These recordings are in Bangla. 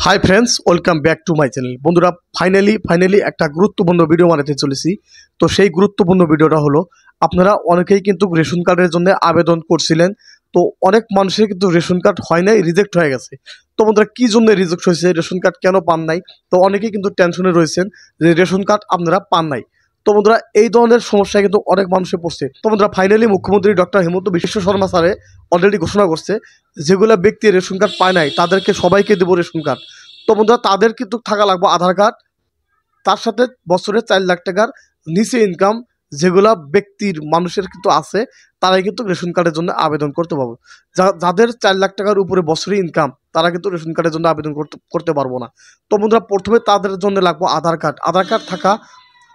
Hi friends, welcome back to my channel. বন্ধুরা, ফাইনালি একটা গুরুত্বপূর্ণ ভিডিও বানাতে চলেছি। তো সেই গুরুত্বপূর্ণ ভিডিওটা হলো, আপনারা অনেকেই কিন্তু রেশন কার্ডের জন্য আবেদন করছিলেন। তো অনেক মানুষের কিন্তু রেশন কার্ড হয় নাই, রিজেক্ট হয়ে গেছে। তো বন্ধুরা, কী জন্য রিজেক্ট হয়েছে, রেশন কার্ড কেন পান নাই? তো অনেকেই কিন্তু টেনশনে রয়েছেন যে রেশন কার্ড আপনারা পান নাই। তো বন্ধুরা, এই ধরনের সমস্যায় কিন্তু অনেক মানুষের পড়ছে। তো বন্ধুরা, ফাইনালি মুখ্যমন্ত্রী ডক্টর হিমন্ত বিশ্ব শর্মা স্যারে অলরেডি ঘোষণা করছে, যেগুলো ব্যক্তি রেশন কার্ড পায় নাই তাদেরকে সবাইকে দেবো রেশন কার্ড। তো বন্ধুরা, তাদের কিন্তু থাকা লাগবে আধার কার্ড, তার সাথে বছরে 4 লাখ টাকার নিচে ইনকাম যেগুলা ব্যক্তির মানুষের কিন্তু আছে, তারাই কিন্তু রেশন কার্ডের জন্য আবেদন করতে পারবো। যাদের 4 লাখ টাকার উপরে বছরে ইনকাম, তারা কিন্তু রেশন কার্ডের জন্য আবেদন করতে পারবো না। তো বন্ধুরা, প্রথমে তাদের জন্য লাগবে আধার কার্ড। আধার কার্ড থাকা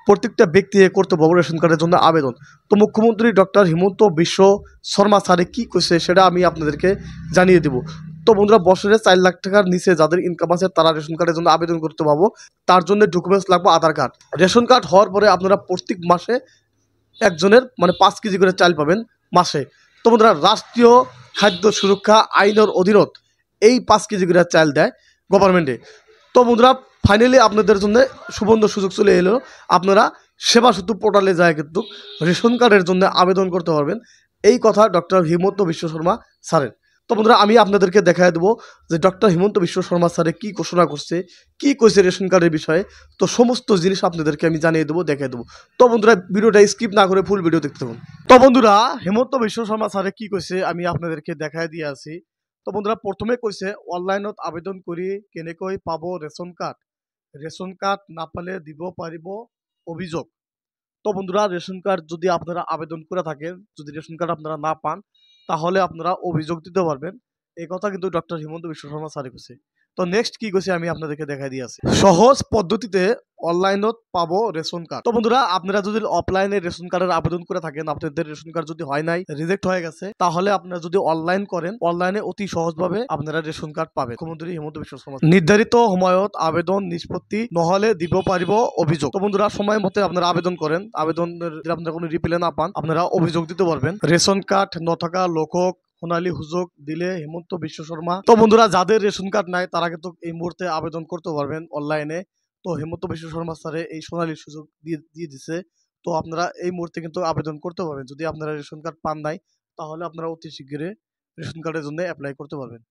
প্রত্যেকটা ব্যক্তি করতে পারবো রেশন কার্ডের জন্য আবেদন। তো মুখ্যমন্ত্রী ডক্টর হিমন্ত বিশ্ব শর্মা স্যারে কী কইছে সেটা আমি আপনাদেরকে জানিয়ে দেবো। তো বন্ধুরা, বছরে 4 লাখ টাকার নিচে যাদের ইনকাম আছে তারা রেশন কার্ডের জন্য আবেদন করতে পারবো। তার জন্য ডকুমেন্টস লাগবে আধার কার্ড। রেশন কার্ড হওয়ার পরে আপনারা প্রত্যেক মাসে একজনের 5 কেজি করে চাল পাবেন মাসে। তো বন্ধুরা, রাষ্ট্রীয় খাদ্য সুরক্ষা আইনের অধীনত এই 5 কেজি করে চাল দেয় গভর্নমেন্টে। তো বন্ধুরা, ফাইনালি আপনাদের জন্য সুবর্ণ সুযোগ চলে এলো। আপনারা সেবা সেতু পোর্টালে যায় কিন্তু রেশন কার্ডের জন্য আবেদন করতে পারবেন। এই কথা ডক্টর হিমন্ত বিশ্ব শর্মা স্যারের। তো বন্ধুরা, আমি আপনাদেরকে দেখায় দেবো যে ডক্টর হিমন্ত বিশ্ব শর্মা স্যারে কী ঘোষণা করছে, কী কইছে রেশন কার্ডের বিষয়ে। তো সমস্ত জিনিস আপনাদেরকে আমি জানিয়ে দেবো, দেখায় দেবো। তো বন্ধুরা, ভিডিওটা স্কিপ না করে ফুল ভিডিও দেখতে থাকুন। তো বন্ধুরা, হিমন্ত বিশ্ব শর্মা স্যারে কী কইছে আমি আপনাদেরকে দেখায় দিয়ে আছি। তো বন্ধুরা, প্রথমে কইছে অনলাইনত আবেদন করি কেনেকৈ পাব রেশন কার্ড, রেশন কার্ড না পালে দিব পারিব অভিযোগ। তো বন্ধুরা, রেশন কার্ড যদি আপনারা আবেদন করে থাকেন, যদি রেশন কার্ড আপনারা না পান, তাহলে আপনারা অভিযোগ দিতে পারবেন। এই কথা কিন্তু ডক্টর হিমন্ত বিশ্ব শর্মা স্যার কইছে। তো নেক্সট কি কইছে আমি আপনাদেরকে দেখাই দিয়ে আছি। সহজ পদ্ধতিতে অনলাইনত পাবো রেশন কার্ড। তো বন্ধুরা, আপনারা যদি অফলাইনে রেশন কার্ডের আবেদন করে থাকেন, আপনাদের রেশন কার্ড যদি হয় নাই, রিজেক্ট হয়ে গেছে, তাহলে আপনারা যদি অনলাইন করেন, অনলাইনে অতি সহজভাবে আপনারা রেশন কার্ড পাবেন। মুখ্যমন্ত্রী হিমন্ত বিশ্ব শর্মা নির্ধারিত সময়ত আবেদন নিষ্পত্তি নহলে দিব পারিব অভিযোগ। তো বন্ধুরা, সময় মতে আপনারা আবেদন করেন, আবেদনের যদি আপনারা কোনো রিপ্লাই না পান, আপনারা অভিযোগ দিতে পারবেন। রেশন কার্ড নথকা লোকক সোনালী সুযোগ দিলে হিমন্ত বিশ্ব শর্মা। তো বন্ধুরা, যাদের রেশন কার্ড নাই তারা কিন্তু এই মুহূর্তে আবেদন করতে পারবেন অনলাইনে। তো হিমন্ত বিশ্ব শর্মা স্যারে এই সোনালী সুযোগ দিয়ে দিছে। তো আপনারা এই মুহূর্তে কিন্তু আবেদন করতে পারবেন। যদি আপনারা রেশন কার্ড পান নাই, তাহলে আপনারা অতি শীঘ্রই রেশন কার্ডের জন্য অ্যাপ্লাই করতে পারবেন।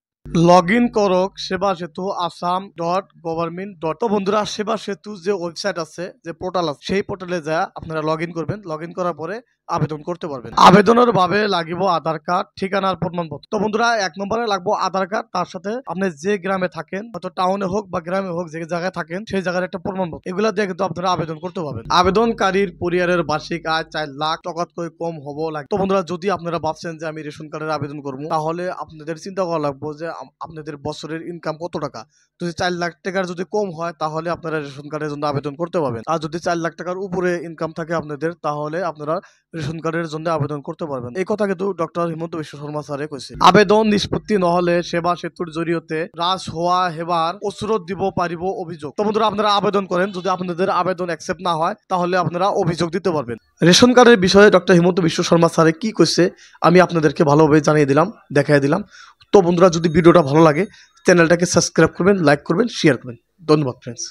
লগ ইন করক সেবা সেতু assam.government. তো বন্ধুরা, সেবা সেতু যে ওয়েবসাইট আছে, যে পোর্টাল আছে, সেই পোর্টালে যা আপনারা লগ ইন করবেন। লগ ইন করার পরে আবেদন করতে পারবেন। আবেদনের ভাবে লাগিব আধার কার্ড, ঠিকানার প্রমাণপত্র। তো বন্ধুরা, 1 নম্বরে লাগবো আধার কার্ড, তার সাথে আপনি যে গ্রামে থাকেন, হয়তো টাউনে হোক বা গ্রামে হোক, যে জায়গায় থাকেন সেই জায়গার একটা প্রমাণপত্র। এগুলা দিয়ে কিন্তু আপনারা আবেদন করতে পারবেন। আবেদনকারীর পরিবারের বার্ষিক আয় 4 লাখ টাকাত কম হবো লাগে। তো বন্ধুরা, যদি আপনারা ভাবছেন যে আমি রেশন কার্ডের আবেদন করবো, তাহলে আপনাদের চিন্তা করা লাগবে যে আপনাদের বছরের ইনকাম কত টাকা। যদি 4 লাখ টাকার যদি কম হয়, তাহলে আপনারা রেশন কার্ডের জন্য আবেদন করতে পারবেন। আর যদি 4 লাখ টাকার উপরে ইনকাম থাকে আপনাদের, তাহলে আপনারা রেশন কার্ডের জন্য আবেদন করতে পারবেন। এই কথা কিন্তু ডক্টর হিমন্ত বিশ্ব শর্মা স্যারে কইছে। আবেদন নিষ্পত্তি নহলে সেবা সেতুর জরিয়তে রাজ হওয়া হেবার ওসরত দিব পারিব অভিযোগ। তো বন্ধুরা, আপনারা আবেদন করেন, যদি আপনাদের আবেদন অ্যাকসেপ্ট না হয়, তাহলে আপনারা অভিযোগ দিতে পারবেন। রেশন কার্ডের বিষয়ে ডক্টর হিমন্ত বিশ্ব শর্মা স্যারে কি কইছে আমি আপনাদেরকে ভালোভাবে জানিয়ে দিলাম, দেখাই দিলাম। তো বন্ধুরা, যদি ভিডিওটা ভালো লাগে, চ্যানেলটাকে সাবস্ক্রাইব করবেন, লাইক করবেন, শেয়ার করবেন। ধন্যবাদ ফ্রেন্ডস।